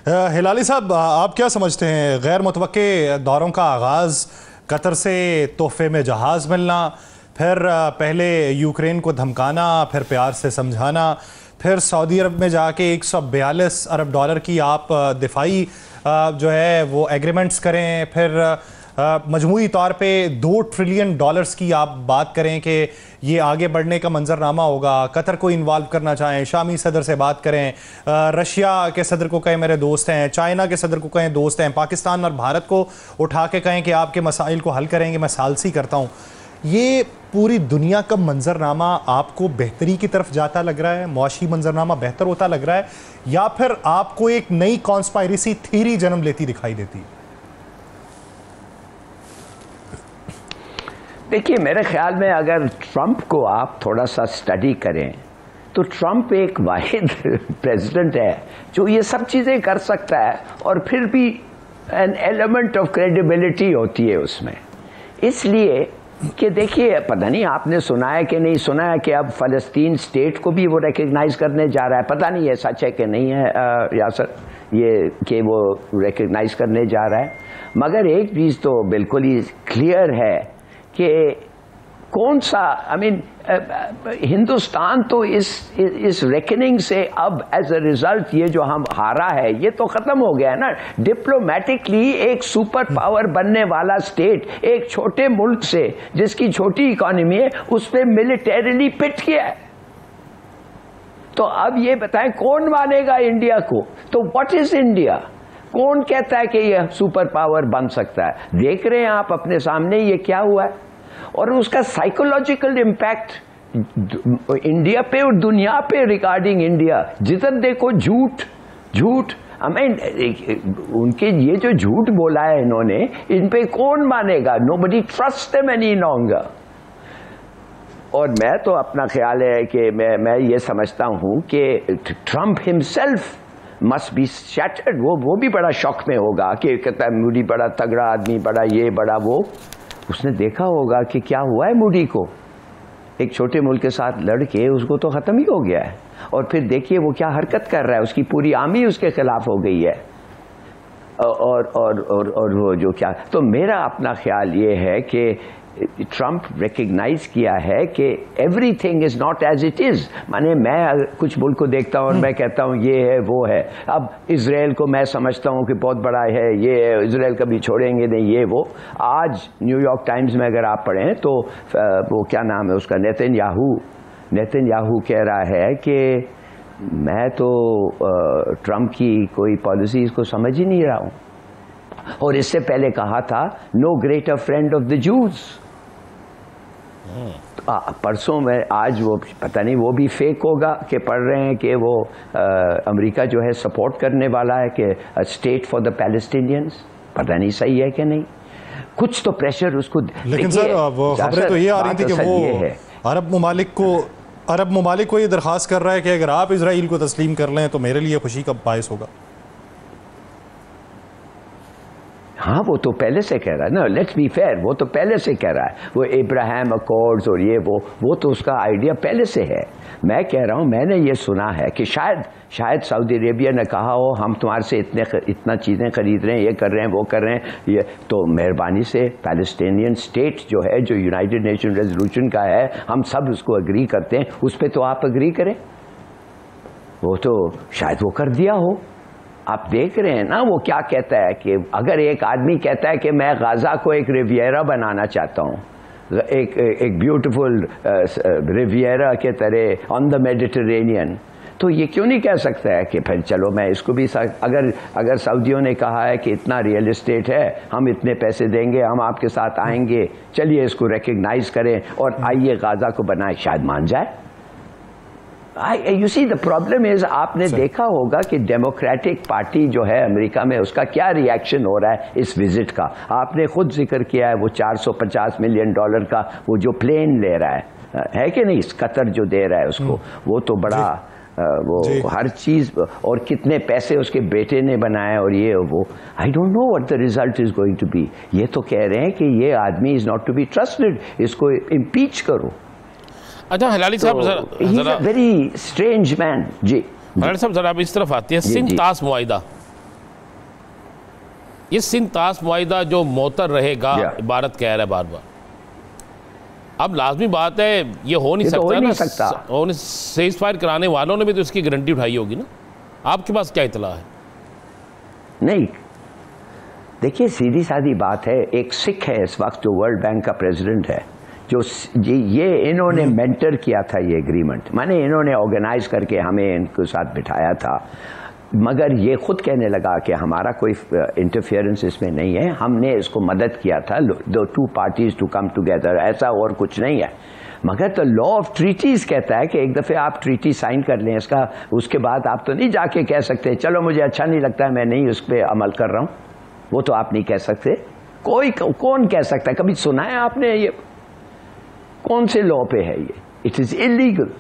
हिलाली साहब, आप क्या समझते हैं, गैर मुतवक्के दौरों का आगाज़, कतर से तोहफे में जहाज़ मिलना, फिर पहले यूक्रेन को धमकाना, फिर प्यार से समझाना, फिर सऊदी अरब में जाके 142 अरब डॉलर की आप दिफाई जो है वो एग्रीमेंट्स करें, फिर मजमूई तौर पे 2 ट्रिलियन डॉलर्स की आप बात करें कि ये आगे बढ़ने का मंजरनामा होगा, कतर को इन्वॉल्व करना चाहें, शामी सदर से बात करें, रशिया के सदर को कहें मेरे दोस्त हैं, चाइना के सदर को कहें दोस्त हैं, पाकिस्तान और भारत को उठा के कहें कि आपके मसाइल को हल करेंगे, मैं सालसी करता हूँ। ये पूरी दुनिया का मंजरनामा आपको बेहतरी की तरफ जाता लग रहा है, मुआशी मंजरनामा बेहतर होता लग रहा है, या फिर आपको एक नई कॉन्स्पायरेसी थ्योरी जन्म लेती दिखाई देती है? देखिए, मेरे ख्याल में अगर ट्रंप को आप थोड़ा सा स्टडी करें तो ट्रंप एक वाहिद प्रेसिडेंट है जो ये सब चीज़ें कर सकता है और फिर भी एन एलिमेंट ऑफ क्रेडिबिलिटी होती है उसमें। इसलिए कि देखिए, पता नहीं आपने सुना है कि नहीं सुना है कि अब फ़लस्तीन स्टेट को भी वो रिकग्नाइज करने जा रहा है। पता नहीं है सच है कि नहीं है यासर, ये कि वो रिकग्नाइज करने जा रहा है। मगर एक चीज़ तो बिल्कुल ही क्लियर है कि कौन सा हिंदुस्तान तो इस रेकनिंग से अब एज अ रिजल्ट ये जो हम हारा है ये तो खत्म हो गया है ना। डिप्लोमेटिकली एक सुपर पावर बनने वाला स्टेट एक छोटे मुल्क से जिसकी छोटी इकोनॉमी है उस पर मिलिटरीली पिट गया है। तो अब ये बताएं कौन मानेगा इंडिया को? तो व्हाट इज इंडिया? कौन कहता है कि ये सुपर पावर बन सकता है? देख रहे हैं आप अपने सामने ये क्या हुआ है और उसका साइकोलॉजिकल इम्पैक्ट इंडिया पे और दुनिया पे रिगार्डिंग इंडिया। जिधर देखो झूठ झूठ। उनके ये जो झूठ बोला है इन्होंने, इन पे कौन मानेगा? Nobody trust them any longer. और मैं तो अपना ख्याल है कि मैं ये समझता हूं कि Trump himself must be shattered. वो भी बड़ा शॉक में होगा कि कहता है मूडी बड़ा तगड़ा आदमी, बड़ा ये बड़ा वो। उसने देखा होगा कि क्या हुआ है मूडी को, एक छोटे मुल्क के साथ लड़के उसको तो खत्म ही हो गया है। और फिर देखिए वो क्या हरकत कर रहा है, उसकी पूरी आर्मी उसके खिलाफ हो गई है। और वो जो क्या, तो मेरा अपना ख्याल ये है कि ट्रंप रिकग्नाइज किया है कि everything is not as it is. माने मैं कुछ मुल्क को देखता हूं और मैं कहता हूं ये है वो है। अब इजराइल को मैं समझता हूं कि बहुत बड़ा है, ये है, इजराइल कभी छोड़ेंगे नहीं, ये वो। आज न्यूयॉर्क टाइम्स में अगर आप पढ़ें तो वो क्या नाम है उसका, नेतन्याहू कह रहा है कि मैं तो ट्रंप की कोई पॉलिसीज को समझ ही नहीं रहा हूं। और इससे पहले कहा था no greater friend of the Jews. परसों में, आज वो पता नहीं वो भी फेक होगा कि पढ़ रहे हैं कि वो अमेरिका जो है सपोर्ट करने वाला है कि स्टेट फॉर द पैलेस्टीनियंस। पता नहीं सही है कि नहीं, कुछ तो प्रेशर उसको। लेकिन सर वो खबरें तो ये आ रही थी कि वो अरब ममालिक को ये दरख्वास्त कर रहा है कि अगर आप इजराइल को तस्लीम कर लें तो मेरे लिए खुशी का बायस होगा। हाँ, वो तो पहले से कह रहा है ना, लेट्स बी फेयर, वो तो पहले से कह रहा है। वो इब्राहिम अकॉर्ड्स और ये वो तो उसका आइडिया पहले से है। मैं कह रहा हूँ, मैंने ये सुना है कि शायद सऊदी अरेबिया ने कहा हो हम तुम्हारे से इतना चीज़ें खरीद रहे हैं, ये कर रहे हैं, वो कर रहे हैं, ये तो मेहरबानी से पैलेस्टीनियन स्टेट जो है, जो यूनाइटेड नेशन रेजोल्यूशन का है, हम सब उसको अग्री करते हैं, उस पर तो आप अग्री करें। वो तो शायद वो कर दिया हो। आप देख रहे हैं ना वो क्या कहता है कि अगर एक आदमी कहता है कि मैं गाजा को एक रिवियरा बनाना चाहता हूँ, एक ब्यूटीफुल रिवियरा के तरह ऑन द मेडिटरेनियन, तो ये क्यों नहीं कह सकता है कि फिर चलो मैं इसको भी अगर सऊदियों ने कहा है कि इतना रियल एस्टेट है, हम इतने पैसे देंगे, हम आपके साथ आएंगे, चलिए इसको रिकग्नाइज करें और आइए गाजा को बनाए, शायद मान जाए। You see the problem is, आपने देखा होगा कि डेमोक्रेटिक पार्टी जो है अमेरिका में, उसका क्या रिएक्शन हो रहा है इस विजिट का। आपने खुद जिक्र किया है वो 450 मिलियन डॉलर का वो जो प्लेन ले रहा है कि नहीं, कतर जो दे रहा है उसको, वो तो बड़ा वो हर चीज, और कितने पैसे उसके बेटे ने बनाए और ये वो। I don't know what the result is going to be. ये तो कह रहे हैं कि ये आदमी is not to be trusted, इसको इम्पीच करो। अच्छा हिलाली साहब, वेरी स्ट्रेंज मैन जी। हिलाली साहब जरा अब इस तरफ आती है, सिंध तास मुआहिदा ये सिंध ताश मुआहिदा जो मोतर रहेगा, भारत कह रहा है बार बार, अब लाजमी बात है ये हो नहीं सकता ना। सीज फायर कराने वालों ने भी तो इसकी गारंटी उठाई होगी ना, आपके पास क्या इतला है? नहीं, देखिए सीधी सादी बात है, एक सिख है इस वक्त जो वर्ल्ड बैंक का प्रेसिडेंट है, जो ये इन्होंने मेंटर किया था ये एग्रीमेंट, माने इन्होंने ऑर्गेनाइज करके हमें इनके साथ बिठाया था, मगर ये खुद कहने लगा कि हमारा कोई इंटरफेरेंस इसमें नहीं है, हमने इसको मदद किया था दो two parties to come together, ऐसा और कुछ नहीं है। मगर तो लॉ ऑफ ट्रीटीज कहता है कि एक दफे आप ट्रीटी साइन कर लें इसका, उसके बाद आप तो नहीं जाके कह सकते चलो मुझे अच्छा नहीं लगता है मैं नहीं उस पर अमल कर रहा हूं, वो तो आप नहीं कह सकते। कौन कह सकता है? कभी सुना है आपने? ये कौन से लॉ पे है ये? इट इज इलीगल,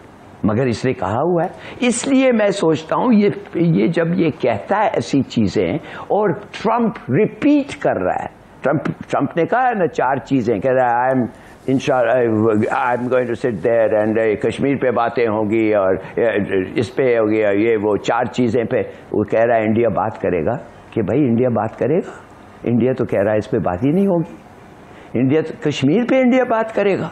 मगर इसने कहा हुआ है। इसलिए मैं सोचता हूं ये जब ये कहता है ऐसी चीजें और ट्रंप रिपीट कर रहा है, ट्रंप ने कहा है ना 4 चीजें, कह रहा है I am going to sit there and Kashmir पे बातें होगी और इस पे होगी ये वो 4 चीजें पे वो कह रहा है इंडिया बात करेगा। कि भाई इंडिया बात करेगा? इंडिया तो कह रहा है इस पे बात ही नहीं होगी। इंडिया तो कश्मीर पे इंडिया बात करेगा?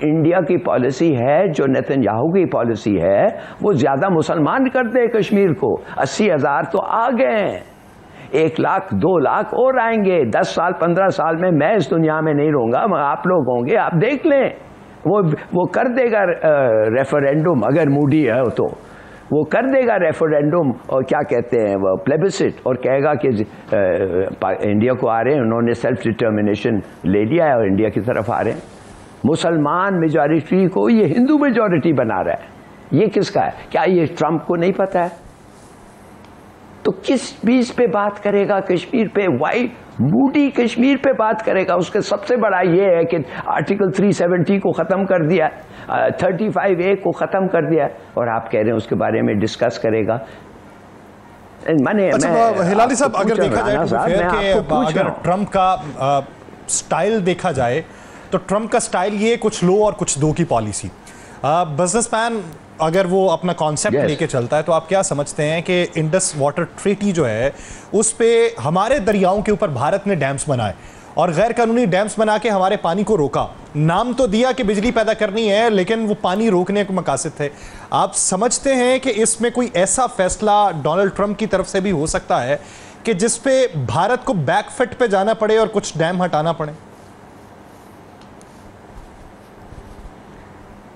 इंडिया की पॉलिसी है जो नेतन्याहू की पॉलिसी है, वो ज्यादा मुसलमान कर दे कश्मीर को। 80,000 तो आ गए हैं, 1 लाख 2 लाख और आएंगे। 10 साल 15 साल में मैं इस दुनिया में नहीं रहूंगा, आप लोग होंगे, आप देख लें। वो कर देगा रेफरेंडम, अगर मूडी है तो वो कर देगा रेफरेंडम और क्या कहते हैं वो प्लेबिसिट, और कहेगा कि इंडिया को आ रहे हैं, उन्होंने सेल्फ डिटर्मिनेशन ले लिया है और इंडिया की तरफ आ रहे हैं। मुसलमान मेजॉरिटी को ये हिंदू मेजॉरिटी बना रहा है। ये किसका है? क्या ये ट्रंप को नहीं पता है? तो किस बीच पे बात करेगा कश्मीर पे? वाई मूडी कश्मीर पे बात करेगा? उसके सबसे बड़ा ये है कि आर्टिकल 370 को खत्म कर दिया, 35A को खत्म कर दिया, और आप कह रहे हैं उसके बारे में डिस्कस करेगा। माने हिलाली साहब, अगर देखा जाए तो अगर ट्रंप का स्टाइल देखा जाए तो ट्रंप का स्टाइल ये कुछ लो और कुछ दो की पॉलिसी। बिजनेसमैन अगर वो अपना कॉन्सेप्ट लेके चलता है तो आप क्या समझते हैं कि इंडस वाटर ट्रीटी जो है उस पे हमारे दरियाओं के ऊपर भारत ने डैम्स बनाए और गैर कानूनी डैम्स बना के हमारे पानी को रोका। नाम तो दिया कि बिजली पैदा करनी है, लेकिन वो पानी रोकने के मकासद थे। आप समझते हैं कि इसमें कोई ऐसा फैसला डोनाल्ड ट्रंप की तरफ से भी हो सकता है कि जिसपे भारत को बैकफिट पे जाना पड़े और कुछ डैम हटाना पड़े?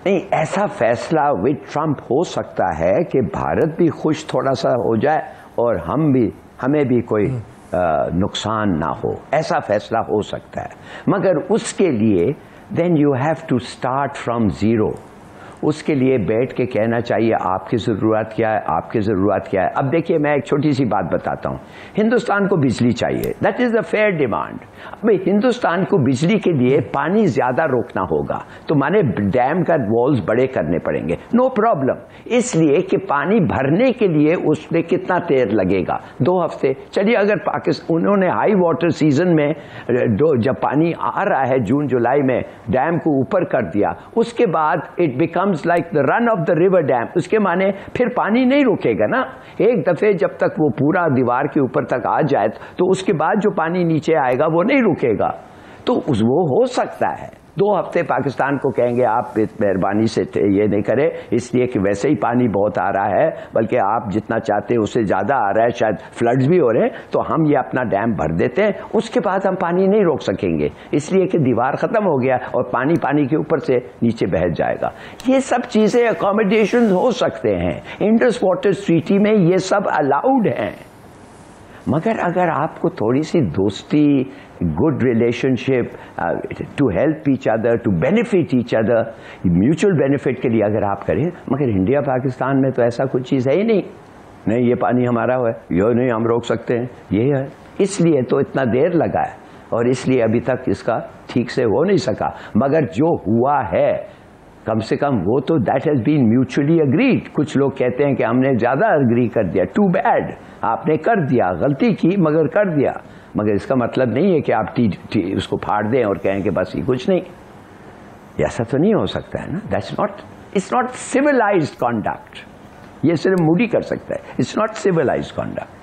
नहीं, ऐसा फैसला विद ट्रंप हो सकता है कि भारत भी खुश थोड़ा सा हो जाए और हमें भी कोई नुकसान ना हो, ऐसा फैसला हो सकता है। मगर उसके लिए then you have to start from zero. उसके लिए बैठ के कहना चाहिए आपकी ज़रूरत क्या है, आपकी ज़रूरत क्या है। अब देखिए, मैं एक छोटी सी बात बताता हूँ। हिंदुस्तान को बिजली चाहिए, that is a fair demand. अब हिंदुस्तान को बिजली के लिए पानी ज़्यादा रोकना होगा, तो माने डैम का वॉल्स बड़े करने पड़ेंगे, नो प्रॉब्लम। इसलिए कि पानी भरने के लिए उसमें कितना देर लगेगा? 2 हफ्ते। चलिए, अगर पाकिस्तान उन्होंने हाई वाटर सीजन में जब पानी आ रहा है जून जुलाई में, डैम को ऊपर कर दिया, उसके बाद it become like the run of the river dam, उसके माने फिर पानी नहीं रुकेगा ना। एक दफे जब तक वो पूरा दीवार के ऊपर तक आ जाए तो उसके बाद जो पानी नीचे आएगा वो नहीं रुकेगा। तो वो हो सकता है 2 हफ्ते पाकिस्तान को कहेंगे आप मेहरबानी से ये नहीं करें, इसलिए कि वैसे ही पानी बहुत आ रहा है, बल्कि आप जितना चाहते हैं उससे ज़्यादा आ रहा है, शायद फ्लड्स भी हो रहे हैं, तो हम ये अपना डैम भर देते हैं। उसके बाद हम पानी नहीं रोक सकेंगे, इसलिए कि दीवार ख़त्म हो गया और पानी के ऊपर से नीचे बह जाएगा। ये सब चीज़ें अकोमोडेशन हो सकते हैं। इंडस वाटर ट्रीटी में ये सब अलाउड हैं। मगर अगर आपको थोड़ी सी दोस्ती, good relationship, to help each other, to benefit each other, mutual benefit के लिए अगर आप करें, मगर इंडिया पाकिस्तान में तो ऐसा कुछ चीज़ है ही नहीं ये पानी हमारा है, ये नहीं हम रोक सकते हैं, ये है। इसलिए तो इतना देर लगा है और इसलिए अभी तक इसका ठीक से हो नहीं सका। मगर जो हुआ है कम से कम वो तो that has been mutually agreed. कुछ लोग कहते हैं कि हमने ज़्यादा अग्री कर दिया, टू बैड, आपने कर दिया, गलती की मगर कर दिया। मगर इसका मतलब नहीं है कि आप उसको फाड़ दें और कहें कि बस ये कुछ नहीं। ऐसा तो नहीं हो सकता है ना। It's not civilised conduct. ये सिर्फ मूडी कर सकता है, इट्स नॉट सिविलाइज्ड कॉन्डक्ट।